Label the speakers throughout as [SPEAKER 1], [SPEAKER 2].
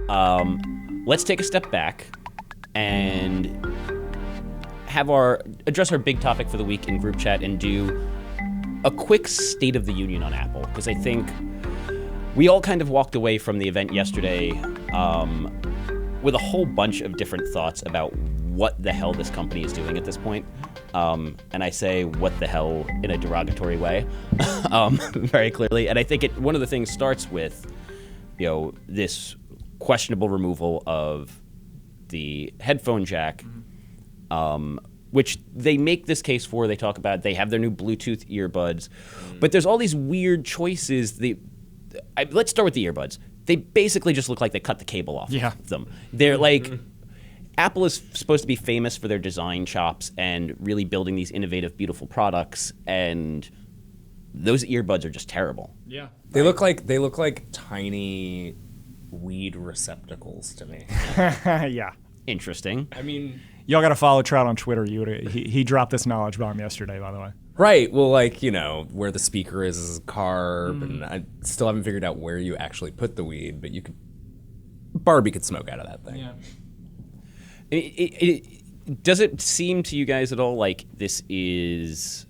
[SPEAKER 1] let's take a step back and address our big topic for the week in group chat and do a quick State of the Union on Apple, because I think we all kind of walked away from the event yesterday with a whole bunch of different thoughts about what the hell this company is doing at this point. And I say what the hell in a derogatory way, very clearly. And I think one of the things starts with, this questionable removal of the headphone jack, which they make this case for. They talk about they have their new Bluetooth earbuds, but there's all these weird choices. Let's start with the earbuds. They basically just look like they cut the cable off of them. They're like, Apple is supposed to be famous for their design chops and really building these innovative, beautiful products, and those earbuds are just terrible.
[SPEAKER 2] Yeah.
[SPEAKER 3] They look like tiny weed receptacles to me.
[SPEAKER 2] Yeah.
[SPEAKER 1] Interesting.
[SPEAKER 3] I mean,
[SPEAKER 2] y'all got to follow Trout on Twitter. He dropped this knowledge bomb yesterday, by the way.
[SPEAKER 3] Right. Well, where the speaker is carb, and I still haven't figured out where you actually put the weed, but Barbie could smoke out of that thing.
[SPEAKER 1] Yeah. Does it seem to you guys at all like this is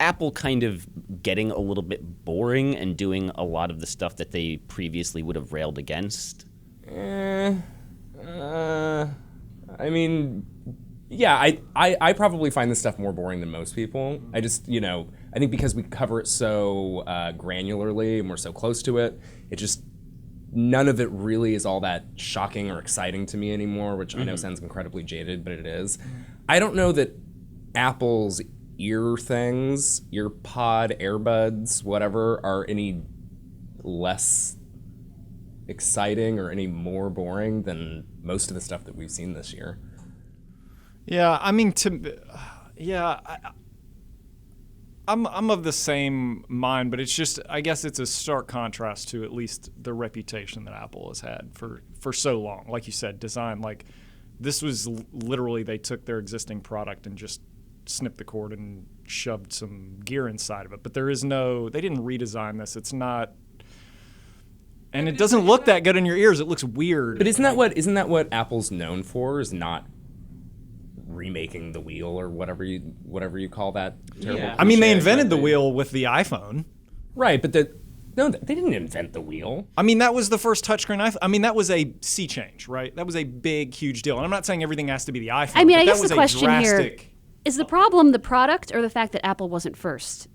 [SPEAKER 1] Apple kind of getting a little bit boring and doing a lot of the stuff that they previously would have railed against?
[SPEAKER 3] I mean, yeah, I probably find this stuff more boring than most people. I just, I think because we cover it so granularly and we're so close to it, none of it really is all that shocking or exciting to me anymore, which I know sounds incredibly jaded, but it is. I don't know that Apple's earpod, AirBuds, whatever, are any less exciting or any more boring than most of the stuff that we've seen this year.
[SPEAKER 2] Yeah, I mean, I'm of the same mind, but it's just, I guess it's a stark contrast to at least the reputation that Apple has had for so long. Like you said, design, like this was literally, they took their existing product and just snipped the cord and shoved some gear inside of it. But they didn't redesign this. It's not, and it doesn't look that good in your ears. It looks weird.
[SPEAKER 3] But isn't that what Apple's known for, is not remaking the wheel or whatever you call that terrible cliche.
[SPEAKER 2] I mean, they invented the wheel with the iPhone.
[SPEAKER 3] Right, but they didn't invent the wheel.
[SPEAKER 2] I mean, that was the first touchscreen iPhone. I mean, that was a sea change, right? That was a big, huge deal. And I'm not saying everything has to be the iPhone.
[SPEAKER 4] I mean, I
[SPEAKER 2] but
[SPEAKER 4] guess the question here is the problem the product or the fact that Apple wasn't first?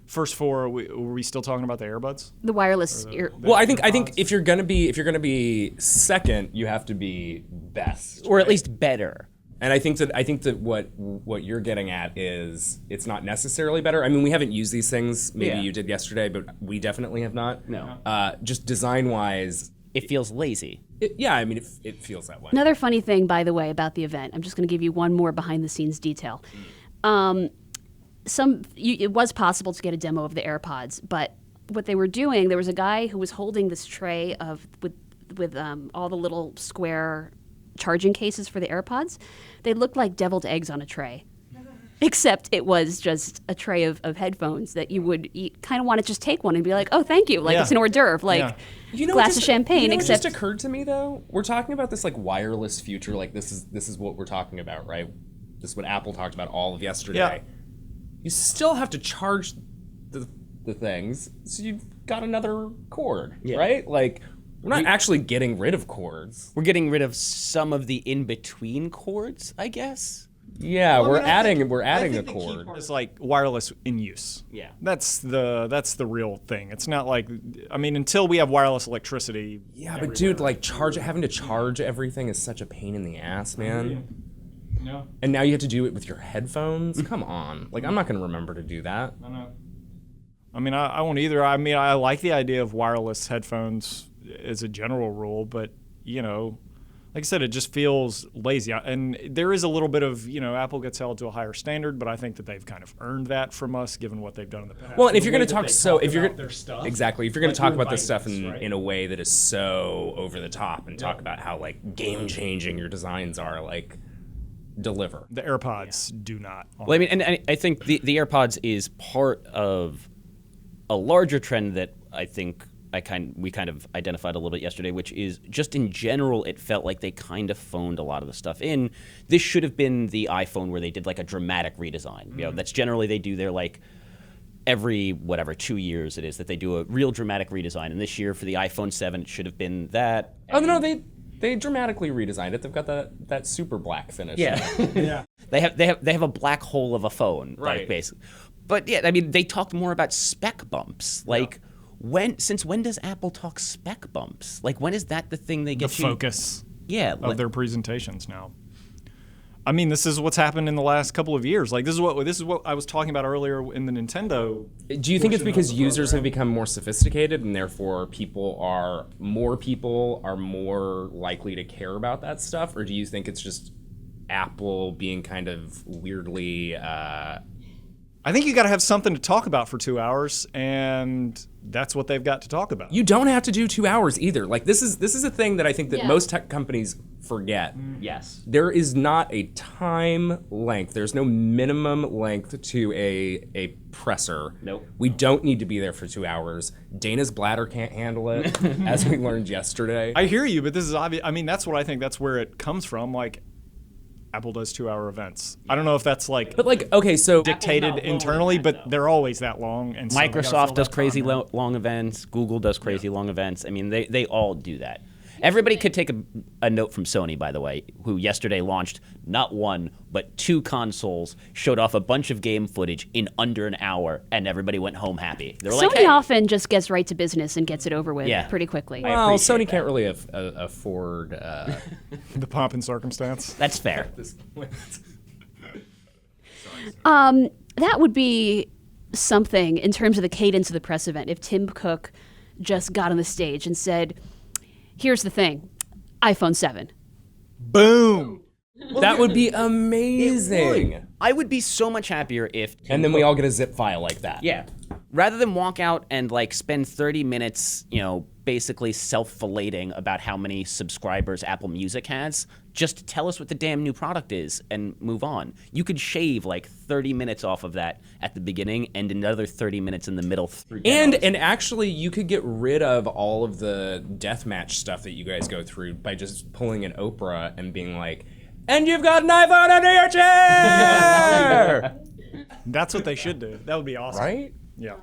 [SPEAKER 2] First were we still talking about the AirBuds?
[SPEAKER 4] The wireless
[SPEAKER 3] Well, I think if you're gonna be second, you have to be best,
[SPEAKER 1] or at least better.
[SPEAKER 3] And I think that what you're getting at is it's not necessarily better. I mean, we haven't used these things. Maybe you did yesterday, but we definitely have not.
[SPEAKER 1] No.
[SPEAKER 3] Just design-wise,
[SPEAKER 1] it feels lazy.
[SPEAKER 3] I mean, it feels that way.
[SPEAKER 4] Another funny thing, by the way, about the event, I'm just going to give you one more behind-the-scenes detail. It was possible to get a demo of the AirPods, but what they were doing, there was a guy who was holding this tray with all the little square charging cases for the AirPods. They looked like deviled eggs on a tray, except it was just a tray of headphones that you would eat. Kind of want to just take one and be like, oh, thank you, like it's an hors d'oeuvre, like glass of champagne. Except
[SPEAKER 3] what just occurred to me though, we're talking about this like wireless future, like this is what we're talking about, right? This is what Apple talked about all of yesterday.
[SPEAKER 2] Yeah.
[SPEAKER 3] You still have to charge the things, so you've got another cord, right? Like, we're not actually getting rid of cords.
[SPEAKER 1] We're getting rid of some of the in-between cords, I guess.
[SPEAKER 3] Yeah, we're adding a cord.
[SPEAKER 2] It's like wireless in use.
[SPEAKER 1] Yeah.
[SPEAKER 2] That's the real thing. It's not like, I mean, until we have wireless electricity.
[SPEAKER 3] Yeah, but dude, like having to charge everything is such a pain in the ass, man.
[SPEAKER 2] Yeah.
[SPEAKER 3] And now you have to do it with your headphones? Come on. Like, I'm not going to remember to do that.
[SPEAKER 2] I know. I mean, I won't either. I mean, I like the idea of wireless headphones as a general rule, but, like I said, it just feels lazy. And there is a little bit of, Apple gets held to a higher standard, but I think that they've kind of earned that from us, given what they've done in the past.
[SPEAKER 3] Well, and if you're going to talk
[SPEAKER 2] their stuff,
[SPEAKER 3] exactly, if you're going to talk about this stuff in a way that is so over the top and talk about how, like, game-changing your designs are, like, deliver.
[SPEAKER 2] The AirPods do not.
[SPEAKER 1] Well, I mean, and I think the AirPods is part of a larger trend that I think we kind of identified a little bit yesterday, which is just in general, it felt like they kind of phoned a lot of the stuff in. This should have been the iPhone where they did like a dramatic redesign. You know, that's generally they do their like every 2 years it is that they do a real dramatic redesign. And this year for the iPhone 7, it should have been that.
[SPEAKER 3] Oh no, they dramatically redesigned it. They've got that super black finish.
[SPEAKER 1] Yeah,
[SPEAKER 2] Yeah.
[SPEAKER 1] they have a black hole of a phone,
[SPEAKER 3] Right.
[SPEAKER 1] like, basically. But yeah, I mean, they talked more about spec bumps. Like, since when does Apple talk spec bumps? Like, when is that the thing they
[SPEAKER 2] The
[SPEAKER 1] get you?
[SPEAKER 2] focus
[SPEAKER 1] Yeah,
[SPEAKER 2] of their presentations now. I mean, this is what's happened in the last couple of years. Like, this is what I was talking about earlier in the Nintendo.
[SPEAKER 3] Do you think it's
[SPEAKER 2] portion of
[SPEAKER 3] because
[SPEAKER 2] the
[SPEAKER 3] users
[SPEAKER 2] program.
[SPEAKER 3] have become more sophisticated and therefore more people are more likely to care about that stuff? Or do you think it's just Apple being kind of weirdly...
[SPEAKER 2] I think you got to have something to talk about for 2 hours, and that's what they've got to talk about.
[SPEAKER 3] You don't have to do 2 hours either. Like this is a thing that I think that
[SPEAKER 4] Yeah.
[SPEAKER 3] most tech companies forget.
[SPEAKER 1] yes.
[SPEAKER 3] There is not a time length. There's no minimum length to a presser.
[SPEAKER 1] Nope.
[SPEAKER 3] We don't need to be there for 2 hours. Dana's bladder can't handle it, as we learned yesterday.
[SPEAKER 2] I hear you, but this is obvious. I mean, that's what I think. That's where it comes from. Like, Apple does 2 hour events. I don't know if that's like
[SPEAKER 3] But like, okay, so
[SPEAKER 2] dictated internally, but they're always that long. And so we gotta fill
[SPEAKER 1] Microsoft does
[SPEAKER 2] that
[SPEAKER 1] crazy
[SPEAKER 2] time, right?
[SPEAKER 1] long events. Google does crazy long events. I mean, they all do that. Everybody could take a note from Sony, by the way, who yesterday launched not one, but 2 consoles, showed off a bunch of game footage in under an hour, and everybody went home happy. They were like,
[SPEAKER 4] Sony
[SPEAKER 1] hey.
[SPEAKER 4] often just gets right to business and gets it over with
[SPEAKER 1] Yeah.
[SPEAKER 4] pretty quickly.
[SPEAKER 3] well,
[SPEAKER 1] appreciate
[SPEAKER 3] Sony can't really afford
[SPEAKER 2] The pomp and circumstance.
[SPEAKER 1] That's fair.
[SPEAKER 3] this.
[SPEAKER 4] That would be something in terms of the cadence of the press event if Tim Cook just got on the stage and said, here's the thing, iPhone 7.
[SPEAKER 2] Boom.
[SPEAKER 3] That would be amazing.
[SPEAKER 1] I would be so much happier if...
[SPEAKER 3] And then we all get a zip file like that.
[SPEAKER 1] Yeah. Rather than walk out and like spend 30 minutes, basically self-filleting about how many subscribers Apple Music has, just tell us what the damn new product is and move on. You could shave like 30 minutes off of that at the beginning and another 30 minutes in the middle.
[SPEAKER 3] And actually, you could get rid of all of the deathmatch stuff that you guys go through by just pulling an Oprah and being like, and you've got an iPhone under your chair!
[SPEAKER 2] That's what they should do. That would be awesome.
[SPEAKER 3] Right?
[SPEAKER 2] Yeah.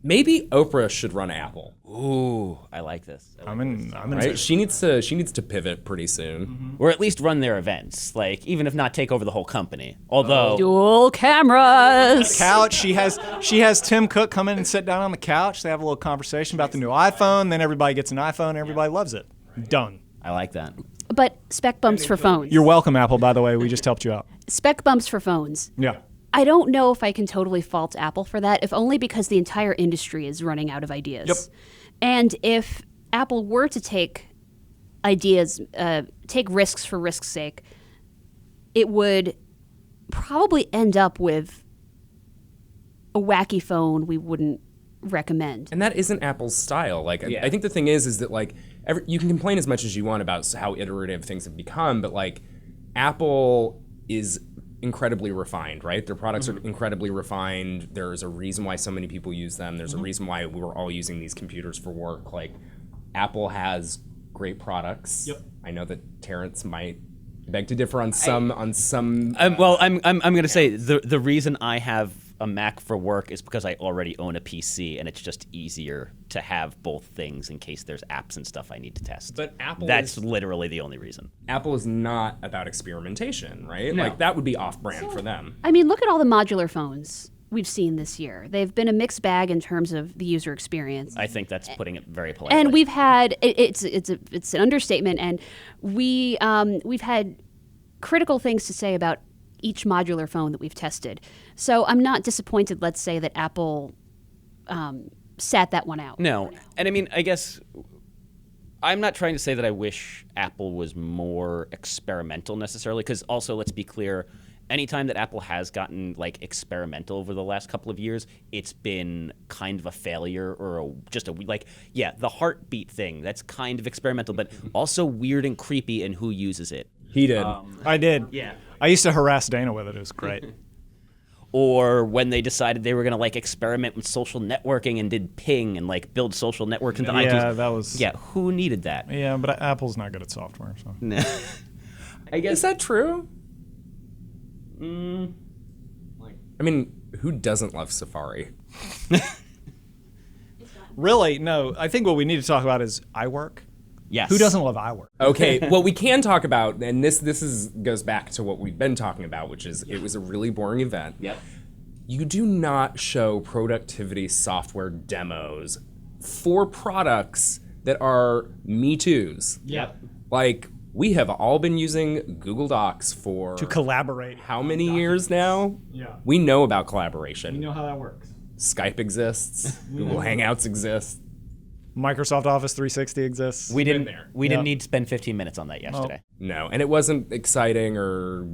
[SPEAKER 3] Maybe Oprah should run Apple.
[SPEAKER 1] Ooh, I like this.
[SPEAKER 2] I'm in.
[SPEAKER 3] Right? She needs to pivot pretty soon.
[SPEAKER 1] Or at least run their events, like even if not take over the whole company. Although
[SPEAKER 4] Dual cameras.
[SPEAKER 2] Couch. She has Tim Cook come in and sit down on the couch. They have a little conversation about the new iPhone. Then everybody gets an iPhone. And everybody loves it. Done.
[SPEAKER 1] I like that.
[SPEAKER 4] But spec bumps for phones.
[SPEAKER 2] You're welcome, Apple. By the way, we just helped you out.
[SPEAKER 4] Spec bumps for phones.
[SPEAKER 2] Yeah.
[SPEAKER 4] I don't know if I can totally fault Apple for that, if only because the entire industry is running out of ideas.
[SPEAKER 2] Yep.
[SPEAKER 4] And if Apple were to take ideas, take risks for risk's sake, it would probably end up with a wacky phone we wouldn't recommend.
[SPEAKER 3] And that isn't Apple's style. Like, I think the thing is that like you can complain as much as you want about how iterative things have become, but like Apple is incredibly refined, right? Their products are incredibly refined. There's a reason why so many people use them. There's a reason why we were all using these computers for work. Like, Apple has great products.
[SPEAKER 2] Yep.
[SPEAKER 3] I know that Terrence might beg to differ on some.
[SPEAKER 1] Well, I'm going to say the reason I have a Mac for work is because I already own a PC, and it's just easier to have both things in case there's apps and stuff I need to test.
[SPEAKER 3] But Apple
[SPEAKER 1] That's
[SPEAKER 3] is-
[SPEAKER 1] literally the only reason.
[SPEAKER 3] Apple is not about experimentation, right?
[SPEAKER 1] No.
[SPEAKER 3] Like, that would be off-brand for them.
[SPEAKER 4] I mean, look at all the modular phones we've seen this year. They've been a mixed bag in terms of the user experience.
[SPEAKER 1] I think that's putting it very politely.
[SPEAKER 4] And we've had it's an understatement, and we've had critical things to say about each modular phone that we've tested. So I'm not disappointed, let's say, that Apple sat that one out.
[SPEAKER 1] No, and I mean, I guess I'm not trying to say that I wish Apple was more experimental necessarily, because also, let's be clear, anytime that Apple has gotten like experimental over the last couple of years, it's been kind of a failure or the heartbeat thing. That's kind of experimental, but also weird and creepy in who uses it.
[SPEAKER 3] He did.
[SPEAKER 2] I did.
[SPEAKER 1] Yeah.
[SPEAKER 2] I used to harass Dana with it. It was great.
[SPEAKER 1] or when they decided they were going to like experiment with social networking and did ping and like build social networks into iTunes.
[SPEAKER 2] Yeah, that was.
[SPEAKER 1] Yeah, who needed that?
[SPEAKER 2] Yeah, but Apple's not good at software. So.
[SPEAKER 1] No. I guess
[SPEAKER 3] Is that true? I mean, who doesn't love Safari?
[SPEAKER 2] Really, no. I think what we need to talk about is iWork.
[SPEAKER 1] yes.
[SPEAKER 2] Who doesn't love iWork?
[SPEAKER 3] Okay, what we can talk about, and this goes back to what we've been talking about, which is it was a really boring event.
[SPEAKER 1] Yep.
[SPEAKER 3] You do not show productivity software demos for products that are Me Too's.
[SPEAKER 2] Yep.
[SPEAKER 3] Like, we have all been using Google Docs for
[SPEAKER 2] To collaborate.
[SPEAKER 3] how many years now?
[SPEAKER 2] Yeah.
[SPEAKER 3] We know about collaboration.
[SPEAKER 2] You know how that works.
[SPEAKER 3] Skype exists. Google Hangouts exists.
[SPEAKER 2] Microsoft Office 360 exists.
[SPEAKER 1] We didn't.
[SPEAKER 3] there.
[SPEAKER 1] We didn't need to spend 15 minutes on that yesterday.
[SPEAKER 3] No, and it wasn't exciting or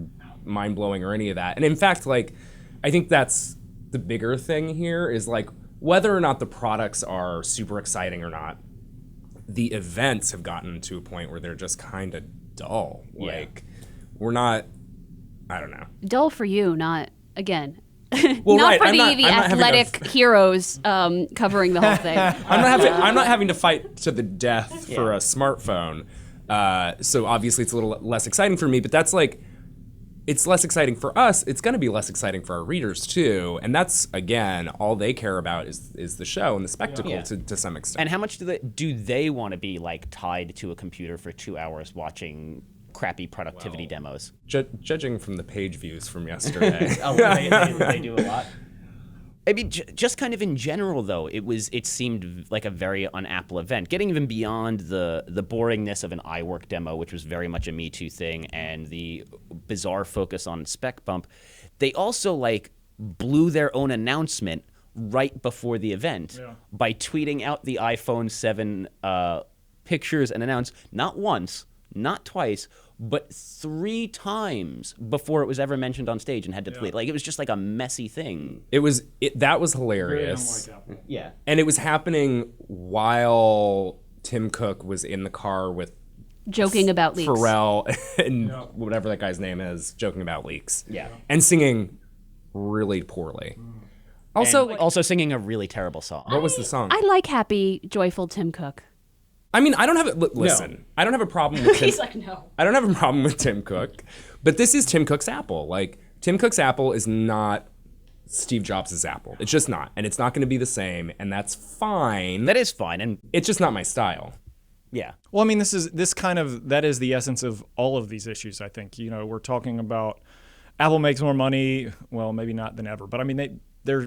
[SPEAKER 3] mind-blowing or any of that. And in fact, like, I think that's the bigger thing here is like whether or not the products are super exciting or not, the events have gotten to a point where they're just kind of dull.
[SPEAKER 1] Yeah.
[SPEAKER 3] Like, we're not, I don't know.
[SPEAKER 4] Dull for you, not again.
[SPEAKER 3] Well,
[SPEAKER 4] not
[SPEAKER 3] right,
[SPEAKER 4] for
[SPEAKER 3] I'm
[SPEAKER 4] the
[SPEAKER 3] not having to-
[SPEAKER 4] athletic heroes covering the whole thing.
[SPEAKER 3] I'm not having to fight to the death for a smartphone. So obviously it's a little less exciting for me, but that's like, it's less exciting for us. It's going to be less exciting for our readers too. And that's, again, all they care about is the show and the spectacle
[SPEAKER 1] Yeah.
[SPEAKER 3] to some extent.
[SPEAKER 1] And how much do they want to be like tied to a computer for 2 hours watching crappy productivity demos?
[SPEAKER 3] Judging from the page views from yesterday.
[SPEAKER 1] They do a lot. I mean, just kind of in general, though, it seemed like a very un-Apple event. Getting even beyond the boringness of an iWork demo, which was very much a Me Too thing, and the bizarre focus on spec bump, they also like blew their own announcement right before the event by tweeting out the iPhone 7 pictures and announced not once, not twice, but 3 times before it was ever mentioned on stage and had to delete. Like, it was just like a messy thing.
[SPEAKER 3] That was hilarious.
[SPEAKER 1] Yeah.
[SPEAKER 3] And it was happening while Tim Cook was in the car with
[SPEAKER 4] Joking about leaks.
[SPEAKER 3] Pharrell and whatever that guy's name is, joking about leaks.
[SPEAKER 1] Yeah.
[SPEAKER 3] And singing really poorly.
[SPEAKER 1] Also singing a really terrible song.
[SPEAKER 3] What was the song?
[SPEAKER 4] I like happy, joyful Tim Cook.
[SPEAKER 3] I mean, I don't have listen. I don't have a problem with Tim.
[SPEAKER 4] He's like, no.
[SPEAKER 3] I don't have a problem with Tim Cook, but this is Tim Cook's Apple. Like, Tim Cook's Apple is not Steve Jobs' Apple. It's just not, and it's not going to be the same, and that's fine.
[SPEAKER 1] That is fine, and
[SPEAKER 3] It's just not my style.
[SPEAKER 1] yeah.
[SPEAKER 2] Well, I mean, that is the essence of all of these issues. I think we're talking about Apple makes more money. Well, maybe not than ever, but I mean they're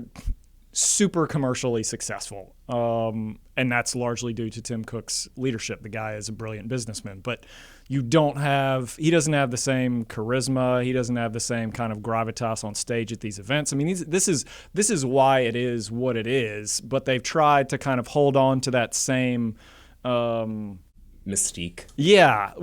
[SPEAKER 2] super commercially successful, and that's largely due to Tim Cook's leadership. The guy is a brilliant businessman, but he doesn't have the same charisma. He doesn't have the same kind of gravitas on stage at these events. I mean, this is why it is what it is. But they've tried to kind of hold on to that same.
[SPEAKER 3] Mystique.
[SPEAKER 2] Yeah,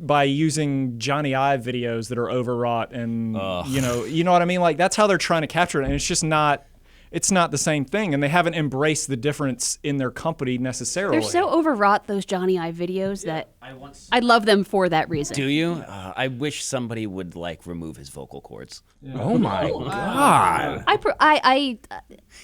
[SPEAKER 2] by using Johnny Ive videos that are overwrought and you know what I mean. Like, that's how they're trying to capture it, and it's just not. It's not the same thing, and they haven't embraced the difference in their company necessarily.
[SPEAKER 4] They're so overwrought, those Johnny Ive videos, that I love them for that reason.
[SPEAKER 1] Do you? I wish somebody would like remove his vocal cords.
[SPEAKER 3] Oh my God.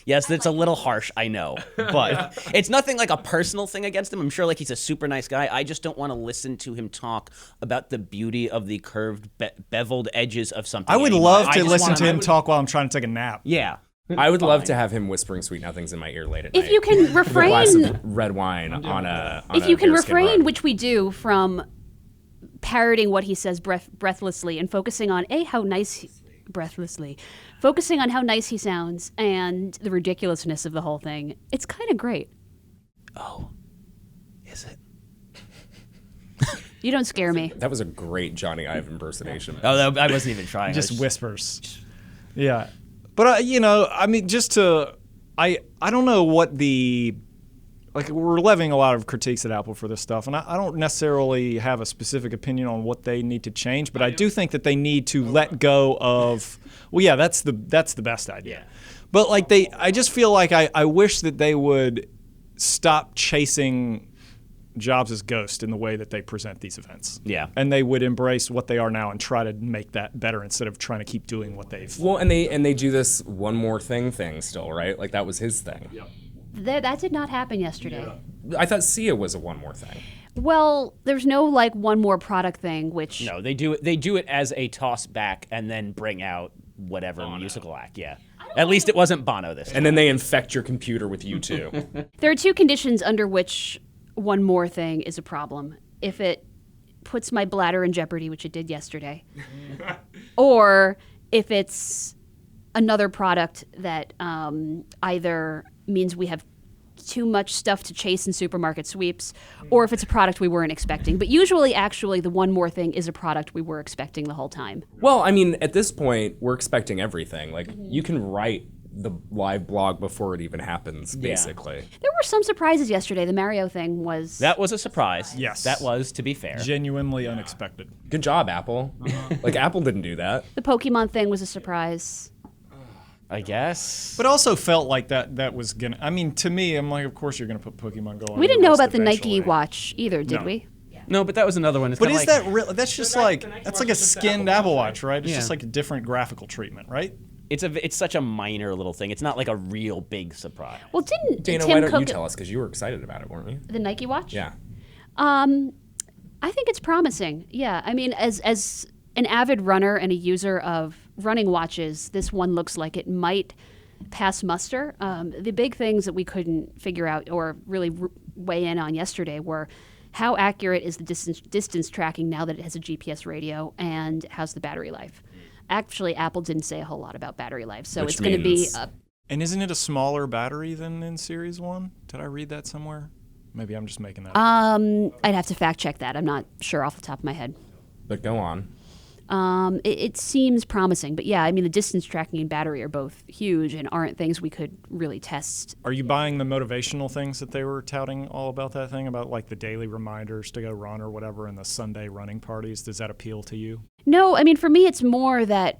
[SPEAKER 1] Yes, that's a little harsh, I know, but it's nothing like a personal thing against him. I'm sure like he's a super nice guy. I just don't want to listen to him talk about the beauty of the curved, beveled edges of something.
[SPEAKER 2] I would
[SPEAKER 1] anymore.
[SPEAKER 2] love
[SPEAKER 1] I
[SPEAKER 2] to
[SPEAKER 1] just
[SPEAKER 2] listen
[SPEAKER 1] wanna-
[SPEAKER 2] to him talk while I'm trying to take a nap.
[SPEAKER 1] Yeah.
[SPEAKER 3] I would love to have him whispering sweet nothings in my ear late at night.
[SPEAKER 4] If you can
[SPEAKER 3] With a glass
[SPEAKER 4] refrain,
[SPEAKER 3] of red wine on a
[SPEAKER 4] if you can
[SPEAKER 3] bearskin
[SPEAKER 4] refrain,
[SPEAKER 3] rug.
[SPEAKER 4] which we do, from parroting what he says breathlessly and focusing on focusing on how nice he sounds and the ridiculousness of the whole thing, it's kind of great.
[SPEAKER 1] Oh, is it?
[SPEAKER 4] You don't scare me.
[SPEAKER 3] That was a great Johnny Ive impersonation.
[SPEAKER 1] Oh, I wasn't even trying.
[SPEAKER 2] Just whispers. Yeah. But, I mean, I don't know what we're levying a lot of critiques at Apple for this stuff, and I don't necessarily have a specific opinion on what they need to change, but I do think that they need to let go of, that's the best idea. But, I just feel like I wish that they would stop chasing Jobs' ghost in the way that they present these events.
[SPEAKER 1] Yeah.
[SPEAKER 2] And they would embrace what they are now and try to make that better instead of trying to keep doing what they've.
[SPEAKER 3] Well, and they do this one more thing still, right? Like that was his thing.
[SPEAKER 2] Yep.
[SPEAKER 4] That did not happen yesterday.
[SPEAKER 3] I thought Sia was a one more thing.
[SPEAKER 4] Well, there's no like one more product thing, which
[SPEAKER 1] No, they do it as a toss back and then bring out whatever musical act. Yeah. At least it wasn't Bono this time.
[SPEAKER 3] And then they infect your computer with U2.
[SPEAKER 4] there are two conditions under which one more thing is a problem. If it puts my bladder in jeopardy, which it did yesterday, or if it's another product that either means we have too much stuff to chase in supermarket sweeps, or if it's a product we weren't expecting. But usually, actually, the one more thing is a product we were expecting the whole time.
[SPEAKER 3] Well, I mean, at this point, we're expecting everything. Like, you can write the live blog before it even happens, basically.
[SPEAKER 4] There were some surprises yesterday. The Mario thing was...
[SPEAKER 1] That was a surprise.
[SPEAKER 2] Yes.
[SPEAKER 1] That was, to be fair.
[SPEAKER 2] Genuinely unexpected.
[SPEAKER 3] Good job, Apple. Like, Apple didn't do that.
[SPEAKER 4] The Pokemon thing was a surprise.
[SPEAKER 1] I guess.
[SPEAKER 2] But also felt like that was going to. I mean, to me, I'm like, of course you're going to put Pokemon Go on.
[SPEAKER 4] We didn't
[SPEAKER 2] your
[SPEAKER 4] know
[SPEAKER 2] list
[SPEAKER 4] about the Nike
[SPEAKER 2] eventually.
[SPEAKER 4] watch either, did
[SPEAKER 2] No.
[SPEAKER 4] we?
[SPEAKER 1] No, but that was another one. It's
[SPEAKER 2] But
[SPEAKER 1] kinda
[SPEAKER 2] is
[SPEAKER 1] like,
[SPEAKER 2] that real? That's just like that's like a skinned Apple Watch, right? It's just like a different graphical treatment, right?
[SPEAKER 1] It's such a minor little thing. It's not like a real big surprise.
[SPEAKER 4] Well, didn't
[SPEAKER 3] Dana,
[SPEAKER 4] Tim
[SPEAKER 3] why don't
[SPEAKER 4] Cook
[SPEAKER 3] you tell us? Because you were excited about it, weren't you?
[SPEAKER 4] the Nike watch?
[SPEAKER 3] Yeah.
[SPEAKER 4] I think it's promising. Yeah, I mean, as an avid runner and a user of running watches, this one looks like it might pass muster. The big things that we couldn't figure out or really weigh in on yesterday were how accurate is the distance tracking now that it has a GPS radio, and how's the battery life? Actually, Apple didn't say a whole lot about battery life, so
[SPEAKER 3] Which
[SPEAKER 4] it's going to be
[SPEAKER 3] means-
[SPEAKER 2] And isn't it a smaller battery than in Series 1? Did I read that somewhere? Maybe I'm just making that up.
[SPEAKER 4] I'd have to fact check that. I'm not sure off the top of my head.
[SPEAKER 3] But go on.
[SPEAKER 4] It seems promising, but yeah, I mean, the distance tracking and battery are both huge and aren't things we could really test.
[SPEAKER 2] Are you buying the motivational things that they were touting all about that thing, about like the daily reminders to go run or whatever and the Sunday running parties? Does that appeal to you?
[SPEAKER 4] No, I mean, for me, it's more that,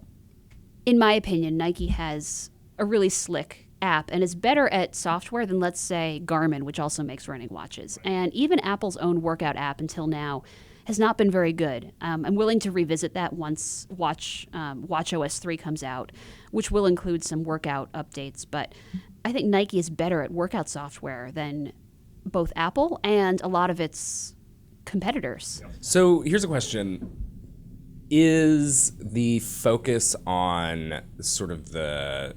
[SPEAKER 4] in my opinion, Nike has a really slick app and is better at software than, let's say, Garmin, which also makes running watches. And even Apple's own workout app until now has not been very good. I'm willing to revisit that once watchOS 3 comes out, which will include some workout updates. But I think Nike is better at workout software than both Apple and a lot of its competitors.
[SPEAKER 3] So here's a question. Is the focus on sort of the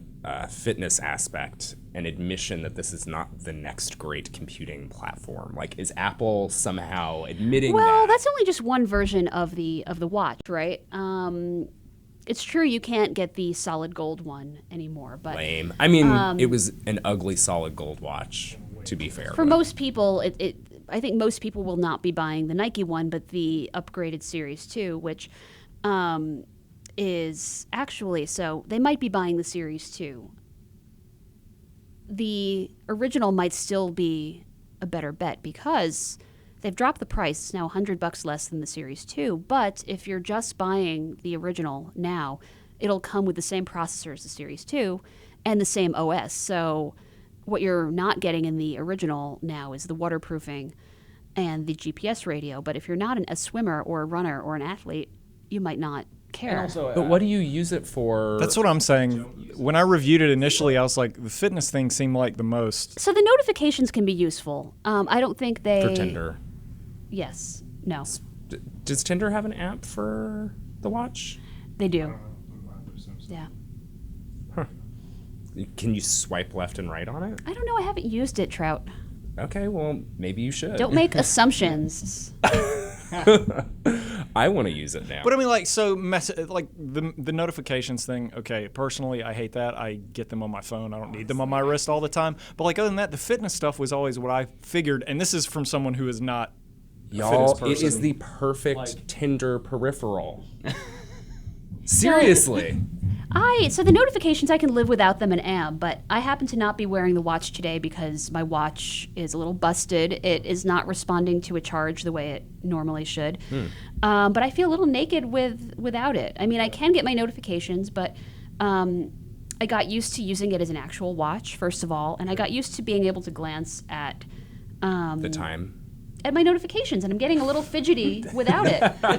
[SPEAKER 3] fitness aspect an admission that this is not the next great computing platform? Like, is Apple somehow admitting
[SPEAKER 4] Well,
[SPEAKER 3] that?
[SPEAKER 4] that's only just one version of the watch, right? It's true you can't get the solid gold one anymore, but
[SPEAKER 3] Lame. I mean, it was an ugly solid gold watch, to be fair.
[SPEAKER 4] for most people, I think most people will not be buying the Nike one, but the upgraded Series 2, which is actually, so they might be buying the Series 2. The original might still be a better bet because they've dropped the price. It's now $100 less than the Series 2. But if you're just buying the original now, it'll come with the same processor as the Series 2 and the same OS. So what you're not getting in the original now is the waterproofing and the GPS radio. But if you're not a swimmer or a runner or an athlete, you might not care.
[SPEAKER 3] But what do you use it for?
[SPEAKER 2] That's what I'm saying. When I reviewed it initially, I was like, the fitness thing seemed like the most.
[SPEAKER 4] So the notifications can be useful. I don't think they...
[SPEAKER 3] For Tinder.
[SPEAKER 4] Yes. No.
[SPEAKER 3] Does Tinder have an app for the watch?
[SPEAKER 4] They do. Yeah.
[SPEAKER 3] Can you swipe left and right on it?
[SPEAKER 4] I don't know. I haven't used it, Trout.
[SPEAKER 3] Okay, well, maybe you should.
[SPEAKER 4] Don't make assumptions.
[SPEAKER 3] I want to use it now.
[SPEAKER 2] But I mean, like, so like the notifications thing. Okay, personally, I hate that. I get them on my phone. I don't need them on my wrist all the time. But like, other than that, the fitness stuff was always what I figured. And this is from someone who is not a
[SPEAKER 3] Y'all,
[SPEAKER 2] fitness
[SPEAKER 3] it is
[SPEAKER 2] person.
[SPEAKER 3] the perfect Tinder peripheral. Seriously.
[SPEAKER 4] So the notifications, I can live without them and am, but I happen to not be wearing the watch today because my watch is a little busted. It is not responding to a charge the way it normally should. But I feel a little naked without it. I mean, I can get my notifications, but I got used to using it as an actual watch, first of all, and I got used to being able to glance at
[SPEAKER 3] The time.
[SPEAKER 4] at my notifications, and I'm getting a little fidgety without it. Now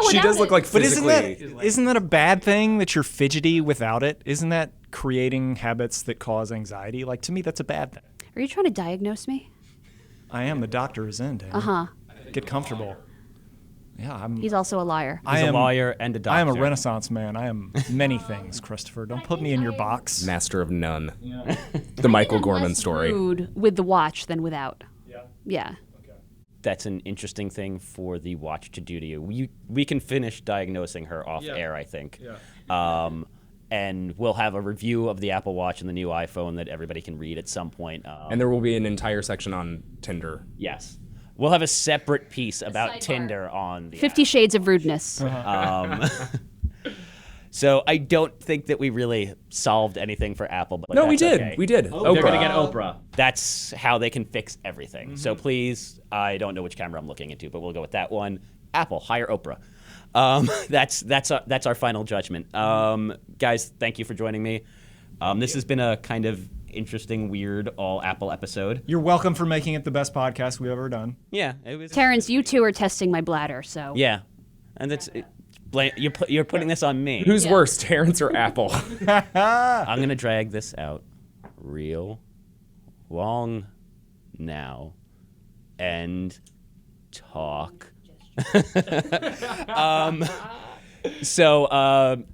[SPEAKER 3] She
[SPEAKER 4] without
[SPEAKER 3] does look
[SPEAKER 4] it.
[SPEAKER 3] like
[SPEAKER 2] But
[SPEAKER 3] physically.
[SPEAKER 2] isn't that a bad thing that you're fidgety without it? Isn't that creating habits that cause anxiety? Like, to me, that's a bad thing.
[SPEAKER 4] Are you trying to diagnose me?
[SPEAKER 2] I am. The doctor is in, Dana.
[SPEAKER 4] Uh-huh.
[SPEAKER 2] Get comfortable. Yeah,
[SPEAKER 4] He's also a liar.
[SPEAKER 1] He's a lawyer and a doctor.
[SPEAKER 2] I am a Renaissance man. I am many things, Christopher. Don't put me in your box.
[SPEAKER 3] Master of none. The Michael Gorman
[SPEAKER 4] Less
[SPEAKER 3] story.
[SPEAKER 4] rude with the watch than without.
[SPEAKER 2] Yeah.
[SPEAKER 4] Yeah.
[SPEAKER 1] That's an interesting thing for the watch to do to you. We can finish diagnosing her off air, I think.
[SPEAKER 2] Yeah.
[SPEAKER 1] And we'll have a review of the Apple Watch and the new iPhone that everybody can read at some point.
[SPEAKER 3] And there will be an entire section on Tinder.
[SPEAKER 1] Yes. We'll have a separate piece about
[SPEAKER 4] sidebar.
[SPEAKER 1] Tinder on the
[SPEAKER 4] 50 Shades of Rudeness.
[SPEAKER 1] So I don't think that we really solved anything for Apple. But
[SPEAKER 3] No, we
[SPEAKER 1] that's
[SPEAKER 3] did.
[SPEAKER 1] okay.
[SPEAKER 3] We did.
[SPEAKER 1] They're going to
[SPEAKER 3] Oprah.
[SPEAKER 1] get Oprah. That's how they can fix everything. So please, I don't know which camera I'm looking into, but we'll go with that one. Apple, hire Oprah. That's our final judgment. Guys, thank you for joining me. This has been a kind of interesting, weird, all Apple episode.
[SPEAKER 2] You're welcome for making it the best podcast we've ever done.
[SPEAKER 1] Yeah, it was.
[SPEAKER 4] Terrence, you two are testing my bladder, so.
[SPEAKER 1] Yeah, and that's. You're putting this on me.
[SPEAKER 3] Who's worse, Terrence or Apple?
[SPEAKER 1] I'm gonna drag this out real long now and talk. So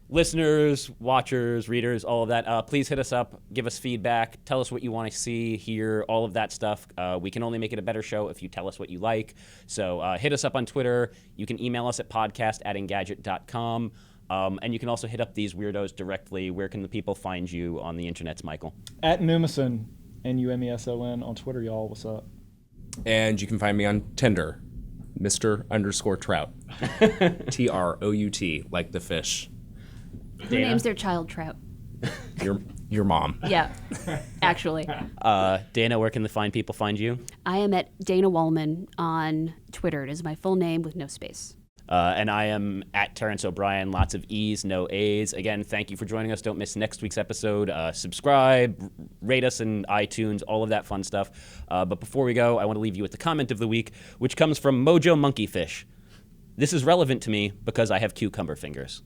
[SPEAKER 1] listeners, watchers, readers, all of that, please hit us up, give us feedback, tell us what you want to see, hear, all of that stuff. We can only make it a better show if you tell us what you like. So hit us up on Twitter. You can email us at podcast@engadget.com. And you can also hit up these weirdos directly. Where can the people find you on the internets, Michael?
[SPEAKER 2] At Numeson, Numeson on Twitter, y'all. What's up?
[SPEAKER 3] And you can find me on Tinder, Mr._Trout. Trout, like the fish.
[SPEAKER 4] Who names their child Trout?
[SPEAKER 3] Your mom.
[SPEAKER 4] Yeah, actually.
[SPEAKER 1] Dana, where can the people find you?
[SPEAKER 4] I am at Dana Wollman on Twitter. It is my full name with no space.
[SPEAKER 1] And I am at Terrence O'Brien, lots of E's, no A's. Again, thank you for joining us. Don't miss next week's episode. Subscribe, rate us in iTunes, all of that fun stuff. But before we go, I want to leave you with the comment of the week, which comes from Mojo Monkeyfish. This is relevant to me because I have cucumber fingers.